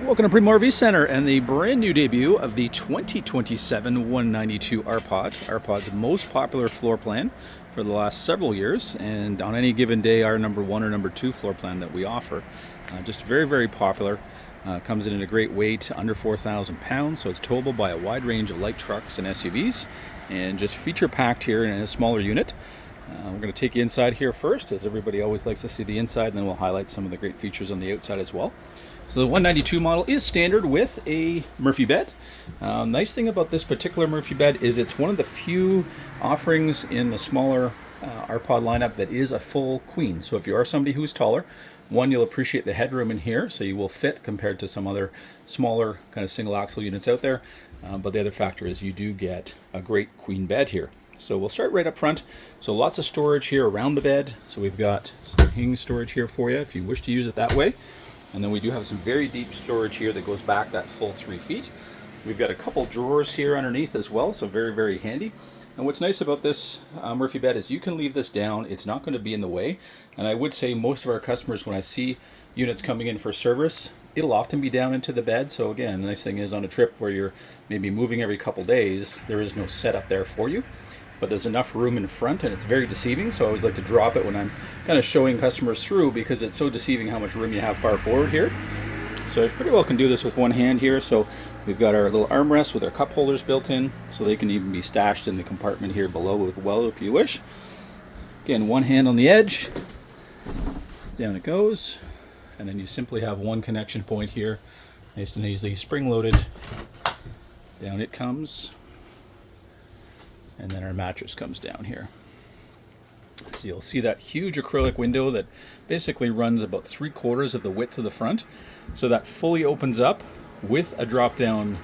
Welcome to Primo RV Center and the brand new debut of the 2027 192 RPod. RPod's most popular floor plan for the last several years, and on any given day our number one or number two floor plan that we offer. Just very, very popular. Comes in at a great weight, under 4,000 pounds, so it's towable by a wide range of light trucks and SUVs, and just feature packed here in a smaller unit. We're going to take you inside here first, as everybody always likes to see the inside, and then we'll highlight some of the great features on the outside as well. So the 192 model is standard with a Murphy bed. Nice thing about this particular Murphy bed is it's one of the few offerings in the smaller RPod lineup that is a full queen. So if you are somebody who's taller, one, you'll appreciate the headroom in here, so you will fit compared to some other smaller kind of single axle units out there. But the other factor is you do get a great queen bed here. So we'll start right up front. So lots of storage here around the bed. So we've got some hanging storage here for you if you wish to use it that way. And then we do have some very deep storage here that goes back that full 3 feet. We've got a couple drawers here underneath as well, so very, very handy. And what's nice about this Murphy bed is you can leave this down. It's not going to be in the way. And I would say most of our customers, when I see units coming in for service, it'll often be down into the bed. So again, the nice thing is on a trip where you're maybe moving every couple days, there is no setup there for you. But there's enough room in front, and it's very deceiving, so I always like to drop it when I'm kind of showing customers through, because it's so deceiving how much room you have far forward here. So I pretty well can do this with one hand here. So we've got our little armrest with our cup holders built in, so they can even be stashed in the compartment here below as well if you wish. Again, one hand on the edge, down it goes, and then you simply have one connection point here, nice and easily spring-loaded. Down it comes. And then our mattress comes down here. So you'll see that huge acrylic window that basically runs about 3/4 of the width of the front. So that fully opens up with a drop-down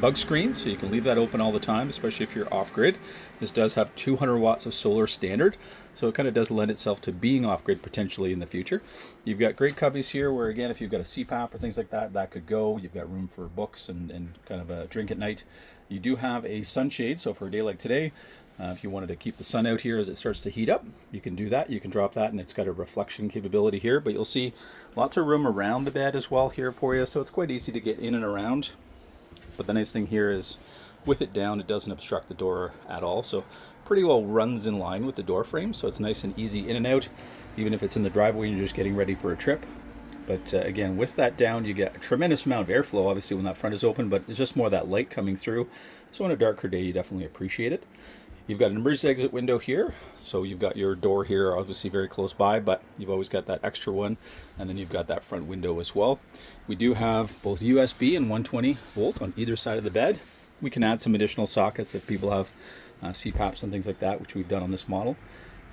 bug screen, so you can leave that open all the time, especially if you're off-grid. This does have 200 watts of solar standard, so it kind of does lend itself to being off-grid potentially in the future. You've got great cubbies here where, again, if you've got a CPAP or things like that, that could go. You've got room for books and kind of a drink at night. You do have a sunshade, so for a day like today, if you wanted to keep the sun out here as it starts to heat up, you can do that. You can drop that, and it's got a reflection capability here, but you'll see lots of room around the bed as well here for you, so it's quite easy to get in and around. But the nice thing here is with it down, it doesn't obstruct the door at all, so pretty well runs in line with the door frame, so it's nice and easy in and out, even if it's in the driveway and you're just getting ready for a trip. But again, with that down, you get a tremendous amount of airflow, obviously, when that front is open, but it's just more that light coming through. So on a darker day, you definitely appreciate it. You've got an emergency exit window here. So you've got your door here, obviously very close by, but you've always got that extra one. And then you've got that front window as well. We do have both USB and 120 volt on either side of the bed. We can add some additional sockets if people have CPAPs and things like that, which we've done on this model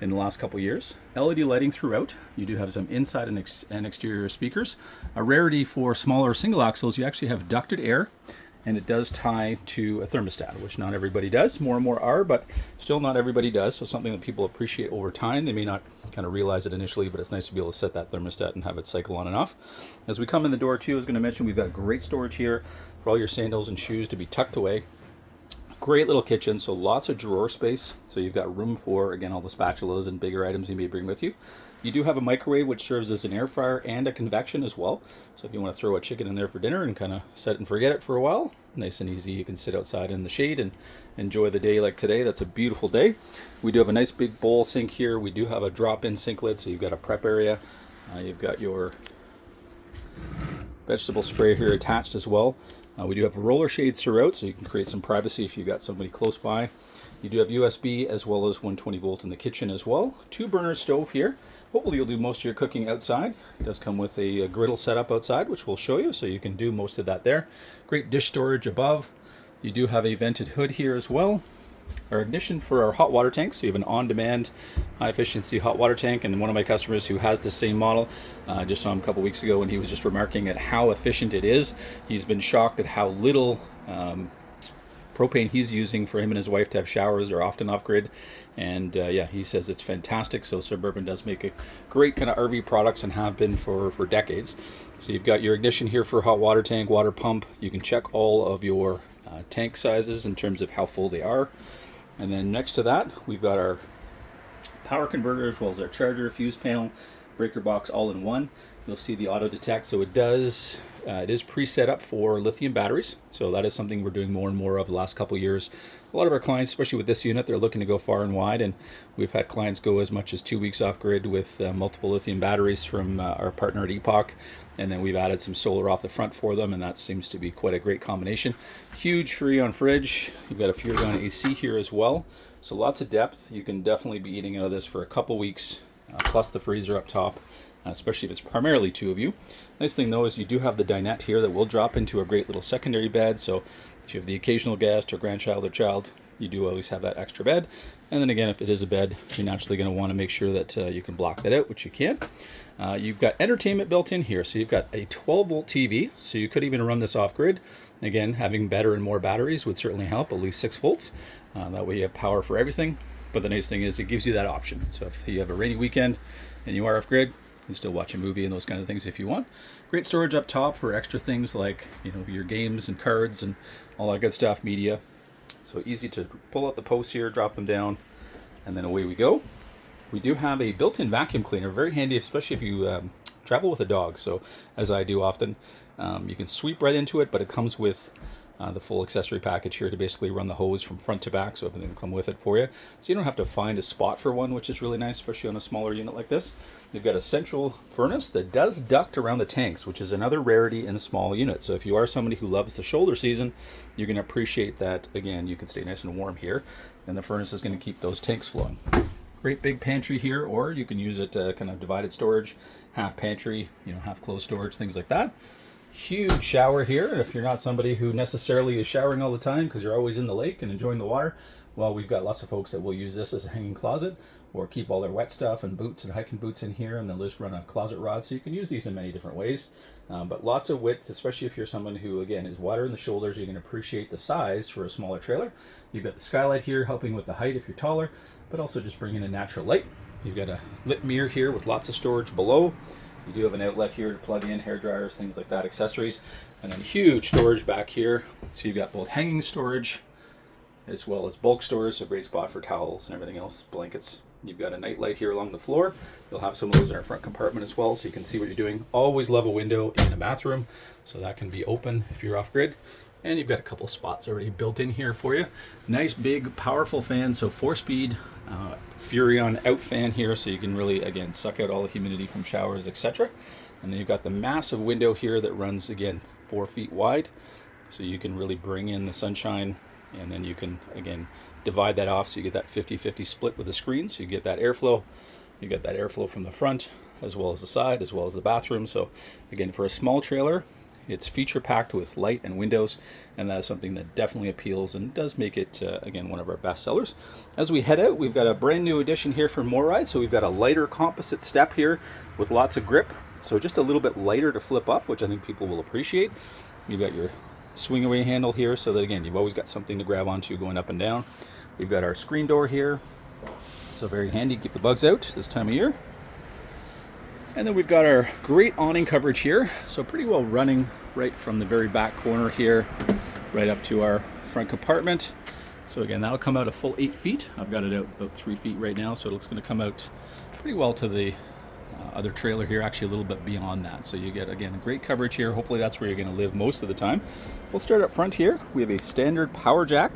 in the last couple years. LED lighting throughout. You do have some inside and exterior speakers. A rarity for smaller single axles, you actually have ducted air, and it does tie to a thermostat, which not everybody does. More and more are, but still not everybody does. So something that people appreciate over time. They may not kind of realize it initially, but it's nice to be able to set that thermostat and have it cycle on and off. As we come in the door too, I was going to mention we've got great storage here for all your sandals and shoes to be tucked away. Great little kitchen, so lots of drawer space. So you've got room for, again, all the spatulas and bigger items you may bring with you. You do have a microwave, which serves as an air fryer and a convection as well. So if you want to throw a chicken in there for dinner and kind of set and forget it for a while, nice and easy. You can sit outside in the shade and enjoy the day like today. That's a beautiful day. We do have a nice big bowl sink here. We do have a drop-in sink lid, so you've got a prep area. You've got your vegetable spray here attached as well. We do have roller shades throughout, so you can create some privacy if you've got somebody close by. You do have USB as well as 120 volt in the kitchen as well. 2-burner stove here. Hopefully you'll do most of your cooking outside. It does come with a griddle setup outside, which we'll show you, so you can do most of that there. Great dish storage above. You do have a vented hood here as well. Our ignition for our hot water tank, so you have an on-demand high-efficiency hot water tank, and one of my customers who has the same model, just saw him a couple weeks ago, and he was just remarking at how efficient it is. He's been shocked at how little propane he's using for him and his wife to have showers. They're often off-grid, and yeah, he says it's fantastic. So Suburban does make a great kind of RV products and have been for decades. So you've got your ignition here for hot water tank, water pump. You can check all of your tank sizes in terms of how full they are. And then next to that, we've got our power converter as well as our charger, fuse panel, breaker box all in one. You'll see the auto detect, so it does It is pre-set up for lithium batteries, so that is something we're doing more and more of the last couple of years. A lot of our clients, especially with this unit, they're looking to go far and wide, and we've had clients go as much as 2 weeks off grid with multiple lithium batteries from our partner at Epoch, and then we've added some solar off the front for them, and that seems to be quite a great combination. Huge Freon fridge. You've got a Freon AC here as well, so lots of depth. You can definitely be eating out of this for a couple weeks, plus the freezer up top. Especially if it's primarily 2 of you. Nice thing though is you do have the dinette here that will drop into a great little secondary bed, so if you have the occasional guest or grandchild or child, you do always have that extra bed. And then again, if it is a bed, you're naturally going to want to make sure that you can block that out, which you can. You've got entertainment built in here, so you've got a 12-volt TV, so you could even run this off-grid. Again, having better and more batteries would certainly help, at least 6 volts. That way you have power for everything. But the nice thing is it gives you that option. So if you have a rainy weekend and you are off-grid, you can still watch a movie and those kind of things if you want. Great storage up top for extra things like, you know, your games and cards and all that good stuff, media. So easy to pull out the posts here, drop them down, and then away we go. We do have a built-in vacuum cleaner, very handy, especially if you travel with a dog. So as I do often, you can sweep right into it, but it comes with the full accessory package here to basically run the hose from front to back, so everything will come with it for you. So you don't have to find a spot for one, which is really nice, especially on a smaller unit like this. You've got a central furnace that does duct around the tanks, which is another rarity in a small unit. So if you are somebody who loves the shoulder season, you're going to appreciate that. Again, you can stay nice and warm here, and the furnace is going to keep those tanks flowing. Great big pantry here, or you can use it kind of divided storage, half pantry, you know, half closed storage, things like that. Huge shower here, and if you're not somebody who necessarily is showering all the time because you're always in the lake and enjoying the water, well, we've got lots of folks that will use this as a hanging closet or keep all their wet stuff and boots and hiking boots in here, and they'll just run a closet rod. So you can use these in many different ways, but lots of width, especially if you're someone who, again, is water in the shoulders. You can appreciate the size for a smaller trailer. You've got the skylight here helping with the height if you're taller, but also just bringing in natural light. You've got a lit mirror here with lots of storage below. You do have an outlet here to plug in hair dryers, things like that, accessories, and then huge storage back here. So you've got both hanging storage as well as bulk storage, so great spot for towels and everything else, blankets. You've got a night light here along the floor. You'll have some of those in our front compartment as well, so you can see what you're doing. Always love a window in the bathroom, so that can be open if you're off grid. And you've got a couple of spots already built in here for you. Nice big powerful fan, so 4-speed Furion out fan here, so you can really, again, suck out all the humidity from showers, etc. And then you've got the massive window here that runs, again, 4 feet wide, so you can really bring in the sunshine, and then you can, again, divide that off so you get that 50-50 split with the screen, so you get that airflow. You get that airflow from the front as well as the side as well as the bathroom. So again, for a small trailer, it's feature packed with light and windows, and that is something that definitely appeals and does make it, again, one of our best sellers. As we head out, we've got a brand new addition here for MORryde. So we've got a lighter composite step here with lots of grip, so just a little bit lighter to flip up, which I think people will appreciate. You've got your swing away handle here, so that, again, you've always got something to grab onto going up and down. We've got our screen door here, so very handy, keep the bugs out this time of year. And then we've got our great awning coverage here, so pretty well running right from the very back corner here right up to our front compartment. So again, that'll come out a full 8 feet. I've got it out about 3 feet right now, so it's going to come out pretty well to the other trailer here, actually a little bit beyond that. So you get, again, great coverage here. Hopefully that's where you're going to live most of the time. We'll start up front here. We have a standard power jack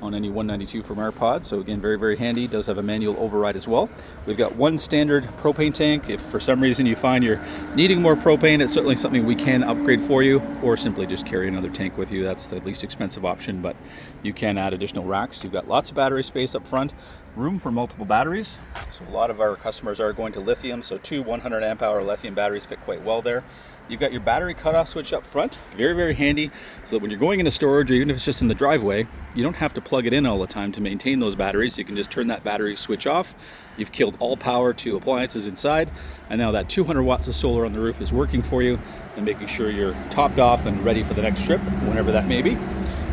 on any 192 from our pod, so again, very, very handy. Does have a manual override as well. We've got one standard propane tank. If for some reason you find you're needing more propane, it's certainly something we can upgrade for you, or simply just carry another tank with you. That's the least expensive option, but you can add additional racks. You've got lots of battery space up front, room for multiple batteries. So a lot of our customers are going to lithium, so 2 100 amp hour lithium batteries fit quite well there. You've got your battery cutoff switch up front, very, very handy, so that when you're going into storage, or even if it's just in the driveway, you don't have to plug it in all the time to maintain those batteries. You can just turn that battery switch off. You've killed all power to appliances inside, and now that 200 watts of solar on the roof is working for you and making sure you're topped off and ready for the next trip, whenever that may be.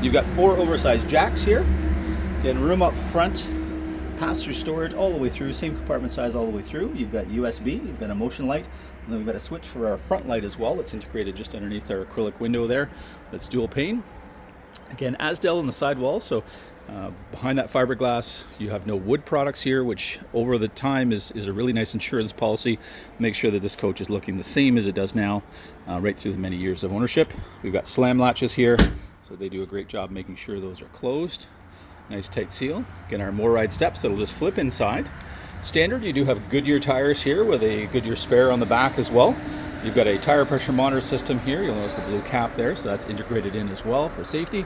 You've got 4 oversized jacks here. Again, room up front, pass-through storage all the way through, same compartment size all the way through. You've got USB, you've got a motion light, and then we've got a switch for our front light as well. It's integrated just underneath our acrylic window there. That's dual pane. Again, Asdel in the sidewall, so Behind that fiberglass, you have no wood products here, which over the time is a really nice insurance policy. Make sure that this coach is looking the same as it does now, right through the many years of ownership. We've got slam latches here, so they do a great job making sure those are closed. Nice tight seal. Again, our MoRide steps that'll just flip inside. Standard, you do have Goodyear tires here with a Goodyear spare on the back as well. You've got a tire pressure monitor system here. You'll notice the blue cap there, so that's integrated in as well for safety.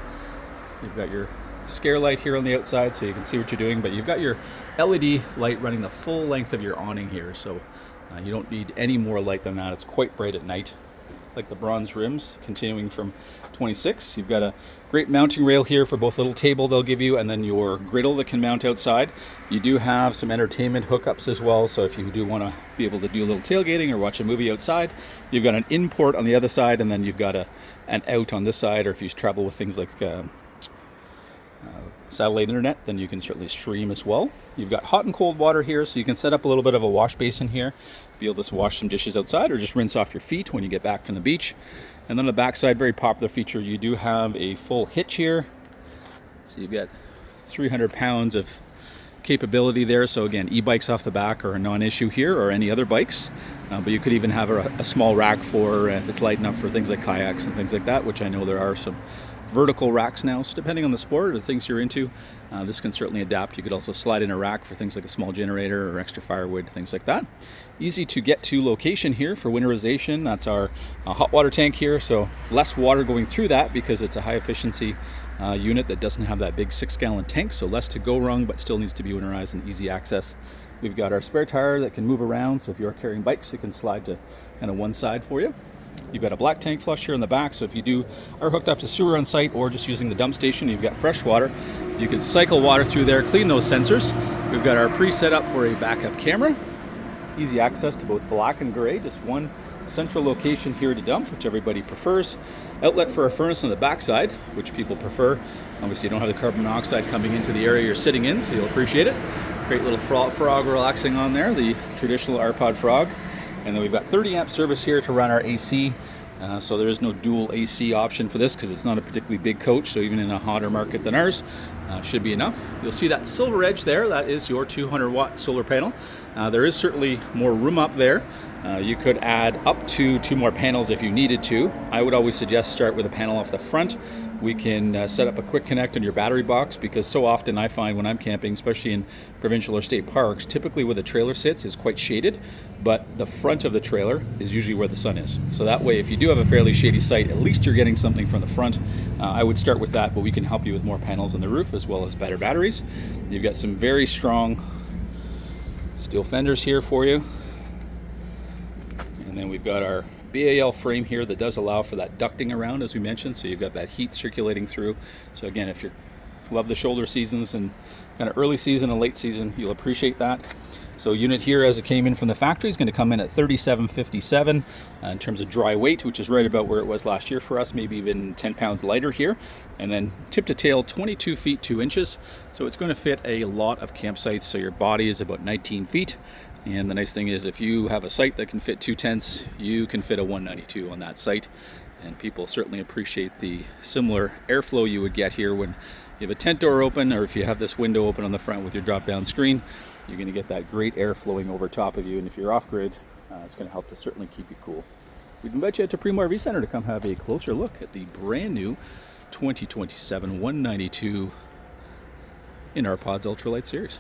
You've got your scare light here on the outside so you can see what you're doing, but you've got your LED light running the full length of your awning here, so you don't need any more light than that. It's quite bright at night. Like the bronze rims continuing from 26. You've got a great mounting rail here for both little table they'll give you and then your griddle that can mount outside. You do have some entertainment hookups as well, so if you do want to be able to do a little tailgating or watch a movie outside, you've got an in-port on the other side, and then you've got an out on this side, or if you travel with things like satellite internet, then you can certainly stream as well. You've got hot and cold water here, so you can set up a little bit of a wash basin here. Be able to wash some dishes outside or just rinse off your feet when you get back from the beach. And then on the back side, very popular feature, you do have a full hitch here. So you've got 300 pounds of capability there. So again, e-bikes off the back are a non-issue here, or any other bikes. But you could even have a small rack for if it's light enough for things like kayaks and things like that, which I know there are some vertical racks now, so depending on the sport or the things you're into, this can certainly adapt. You could also slide in a rack for things like a small generator or extra firewood, things like that. Easy to get to location here for winterization. That's our hot water tank here, so less water going through that because it's a high efficiency unit that doesn't have that big 6-gallon tank, so less to go wrong, but still needs to be winterized and easy access. We've got our spare tire that can move around, so if you're carrying bikes, it can slide to kind of one side for you. You've got a black tank flush here in the back, so if you are hooked up to sewer on site or just using the dump station, you've got fresh water. You can cycle water through there, clean those sensors. We've got our pre-set up for a backup camera. Easy access to both black and gray, just one central location here to dump, which everybody prefers. Outlet for a furnace on the back side, which people prefer. Obviously you don't have the carbon monoxide coming into the area you're sitting in, so you'll appreciate it. Great little frog relaxing on there, the traditional RPod frog. And then we've got 30 amp service here to run our AC. So there is no dual AC option for this because it's not a particularly big coach. So even in a hotter market than ours, should be enough. You'll see that silver edge there. That is your 200 watt solar panel. There is certainly more room up there. You could add up to 2 more panels if you needed to. I would always suggest start with a panel off the front. We can set up a quick connect on your battery box, because so often I find when I'm camping, especially in provincial or state parks, typically where the trailer sits is quite shaded, but the front of the trailer is usually where the sun is. So that way, if you do have a fairly shady site, at least you're getting something from the front. I would start with that, but we can help you with more panels on the roof as well as better batteries. You've got some very strong steel fenders here for you. And then we've got our BAL frame here that does allow for that ducting around, as we mentioned, so you've got that heat circulating through. So again, if you love the shoulder seasons and kind of early season and late season, you'll appreciate that. So unit here, as it came in from the factory, is going to come in at 3757 in terms of dry weight, which is right about where it was last year for us, maybe even 10 pounds lighter here. And then tip to tail, 22 feet 2 inches. So it's going to fit a lot of campsites. So your body is about 19 feet. And the nice thing is, if you have a site that can fit 2 tents, you can fit a 192 on that site. And people certainly appreciate the similar airflow you would get here when you have a tent door open, or if you have this window open on the front with your drop-down screen. You're going to get that great air flowing over top of you. And if you're off-grid, it's going to help to certainly keep you cool. We'd invite you to Primo RV Center to come have a closer look at the brand new 2027 192 in RPod's Ultralight Series.